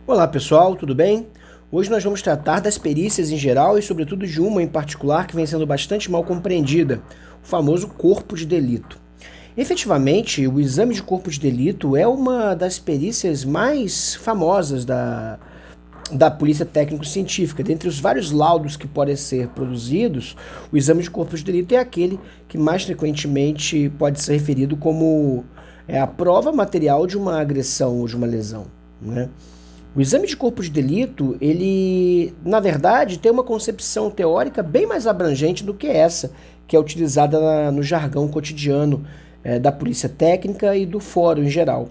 Olá pessoal, tudo bem? Hoje nós vamos tratar das perícias em geral e sobretudo de uma em particular que vem sendo bastante mal compreendida, o famoso corpo de delito. Efetivamente, o exame de corpo de delito é uma das perícias mais famosas da polícia técnico-científica. Dentre os vários laudos que podem ser produzidos, o exame de corpo de delito é aquele que mais frequentemente pode ser referido como a prova material de uma agressão ou de uma lesão, né? O exame de corpo de delito, ele, na verdade, tem uma concepção teórica bem mais abrangente do que essa, que é utilizada no jargão cotidiano da polícia técnica e do fórum em geral,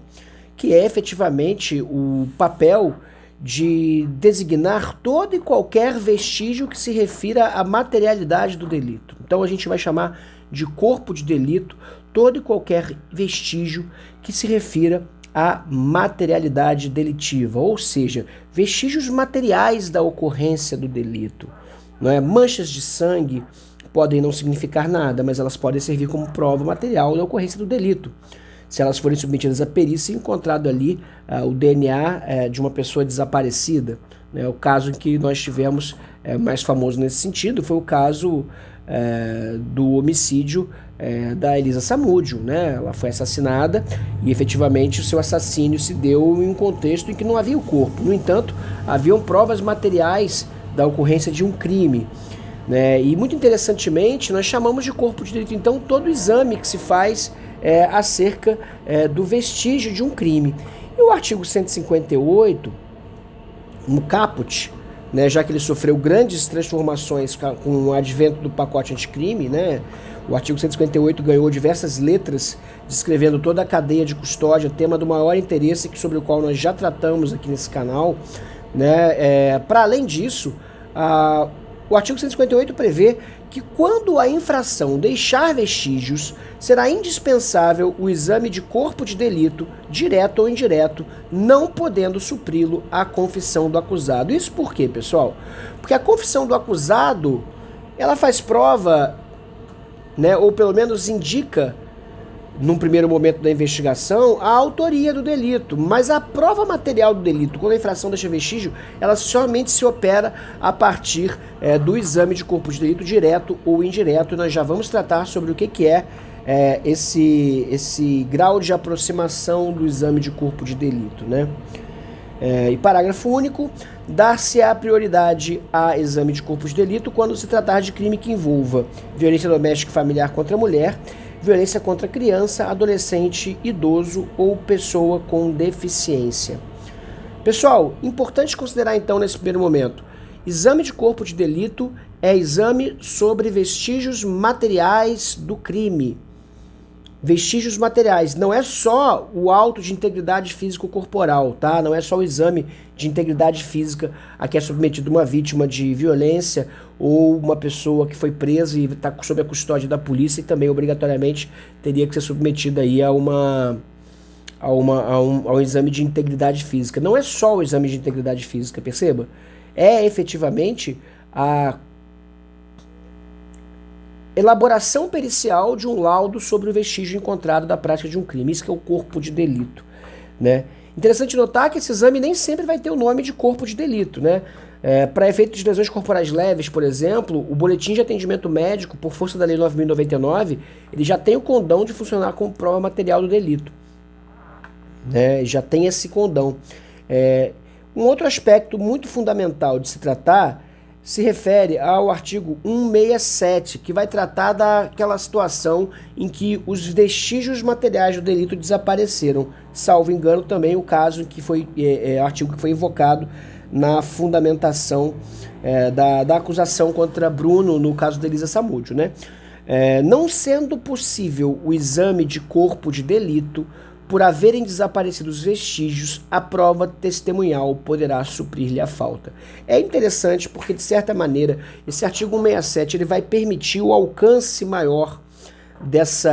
que é efetivamente o papel de designar todo e qualquer vestígio que se refira à materialidade do delito. Então a gente vai chamar de corpo de delito todo e qualquer vestígio que se refira a materialidade delitiva, ou seja, vestígios materiais da ocorrência do delito. Não é? Manchas de sangue podem não significar nada, mas elas podem servir como prova material da ocorrência do delito. Se elas forem submetidas à perícia e encontrado ali o DNA de uma pessoa desaparecida. Né? O caso em que nós tivemos mais famoso nesse sentido foi o caso do homicídio da Elisa Samúdio, né? Ela foi assassinada e efetivamente o seu assassínio se deu em um contexto em que não havia o corpo. No entanto, haviam provas materiais da ocorrência de um crime, né? E muito interessantemente, nós chamamos de corpo de delito então todo exame que se faz acerca do vestígio de um crime. E o artigo 158, no caput, né, já que ele sofreu grandes transformações com o advento do pacote anticrime, né? O artigo 158 ganhou diversas letras, descrevendo toda a cadeia de custódia, tema do maior interesse sobre o qual nós já tratamos aqui nesse canal, né? Para além disso, o artigo 158 prevê que quando a infração deixar vestígios, será indispensável o exame de corpo de delito, direto ou indireto, não podendo supri-lo a confissão do acusado. Isso por quê, pessoal? Porque a confissão do acusado, ela faz prova, né, ou pelo menos indica, num primeiro momento da investigação, a autoria do delito, mas a prova material do delito, quando a infração deixa vestígio, ela somente se opera a partir do exame de corpo de delito direto ou indireto. Nós já vamos tratar sobre o que é esse grau de aproximação do exame de corpo de delito, né? E parágrafo único, dar-se-á prioridade a exame de corpo de delito quando se tratar de crime que envolva violência doméstica e familiar contra a mulher, violência contra criança, adolescente, idoso ou pessoa com deficiência. Pessoal, importante considerar então nesse primeiro momento, exame de corpo de delito é exame sobre vestígios materiais do crime. Vestígios materiais, não é só o auto de integridade físico-corporal, tá? Não é só o exame de integridade física a que é submetido uma vítima de violência ou uma pessoa que foi presa e está sob a custódia da polícia e também obrigatoriamente teria que ser submetida aí a um exame de integridade física. Não é só o exame de integridade física, perceba? É efetivamente a elaboração pericial de um laudo sobre o vestígio encontrado da prática de um crime. Isso que é o corpo de delito, né? Interessante notar que esse exame nem sempre vai ter o nome de corpo de delito, né? Para efeito de lesões corporais leves, por exemplo, o boletim de atendimento médico, por força da Lei 9.099, ele já tem o condão de funcionar como prova material do delito, né? Já tem esse condão. Um outro aspecto muito fundamental de se tratar se refere ao artigo 167, que vai tratar daquela situação em que os vestígios materiais do delito desapareceram. Salvo engano, também o caso em que foi artigo que foi invocado na fundamentação da acusação contra Bruno no caso da Elisa Samúdio, né? Não sendo possível o exame de corpo de delito, por haverem desaparecido os vestígios, a prova testemunhal poderá suprir-lhe a falta. É interessante porque, de certa maneira, esse artigo 167 ele vai permitir o alcance maior desse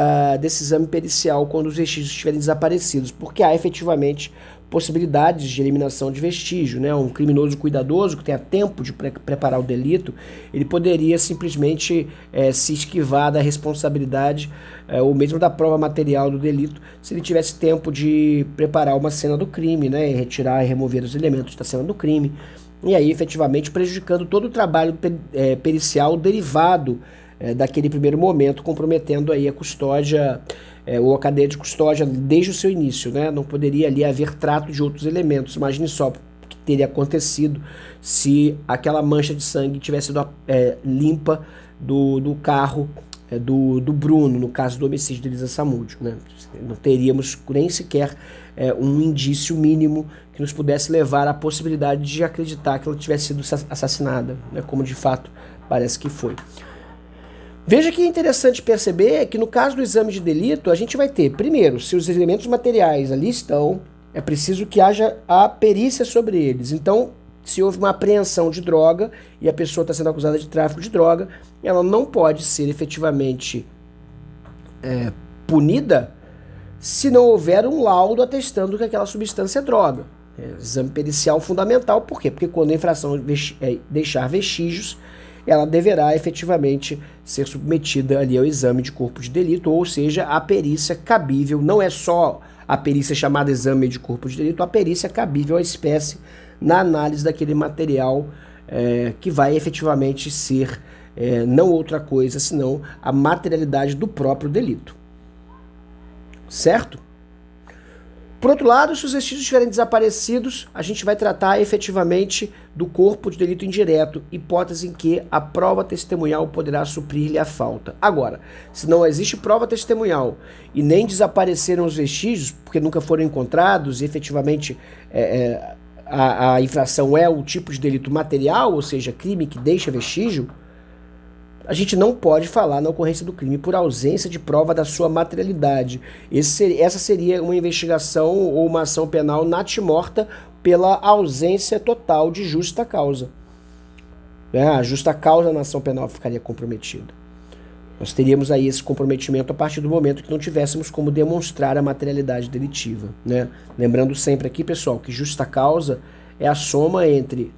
exame pericial quando os vestígios estiverem desaparecidos, porque há efetivamente possibilidades de eliminação de vestígio, né? Um criminoso cuidadoso que tenha tempo de preparar o delito, ele poderia simplesmente se esquivar da responsabilidade ou mesmo da prova material do delito se ele tivesse tempo de preparar uma cena do crime, né? E retirar e remover os elementos da cena do crime, e aí efetivamente prejudicando todo o trabalho pericial derivado daquele primeiro momento, comprometendo aí a custódia ou a cadeia de custódia desde o seu início, né? Não poderia ali haver trato de outros elementos. Imagine só o que teria acontecido se aquela mancha de sangue tivesse sido limpa do carro do Bruno, no caso do homicídio de Elisa Samúdio, né? Não teríamos nem sequer um indício mínimo que nos pudesse levar à possibilidade de acreditar que ela tivesse sido assassinada, né? Como de fato parece que foi. Veja que é interessante perceber que no caso do exame de delito, a gente vai ter, primeiro, se os elementos materiais ali estão, é preciso que haja a perícia sobre eles. Então, se houve uma apreensão de droga e a pessoa está sendo acusada de tráfico de droga, ela não pode ser efetivamente punida se não houver um laudo atestando que aquela substância é droga. Exame pericial fundamental, por quê? Porque quando a infração deixar vestígios, ela deverá efetivamente ser submetida ali ao exame de corpo de delito, ou seja, a perícia cabível. Não é só a perícia chamada exame de corpo de delito, a perícia cabível à espécie na análise daquele material que vai efetivamente ser não outra coisa senão a materialidade do próprio delito. Certo? Por outro lado, se os vestígios estiverem desaparecidos, a gente vai tratar efetivamente do corpo de delito indireto, hipótese em que a prova testemunhal poderá suprir-lhe a falta. Agora, se não existe prova testemunhal e nem desapareceram os vestígios, porque nunca foram encontrados e efetivamente a infração é o tipo de delito material, ou seja, crime que deixa vestígio, a gente não pode falar na ocorrência do crime por ausência de prova da sua materialidade. Essa seria uma investigação ou uma ação penal natimorta pela ausência total de justa causa. A justa causa na ação penal ficaria comprometida. Nós teríamos aí esse comprometimento a partir do momento que não tivéssemos como demonstrar a materialidade delitiva, né? Lembrando sempre aqui, pessoal, que justa causa é a soma entre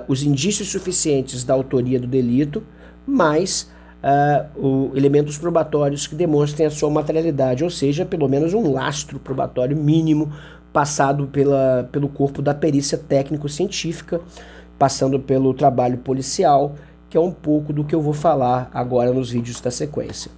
os indícios suficientes da autoria do delito mais elementos probatórios que demonstrem a sua materialidade, ou seja, pelo menos um lastro probatório mínimo passado pelo corpo da perícia técnico-científica, passando pelo trabalho policial, que é um pouco do que eu vou falar agora nos vídeos da sequência.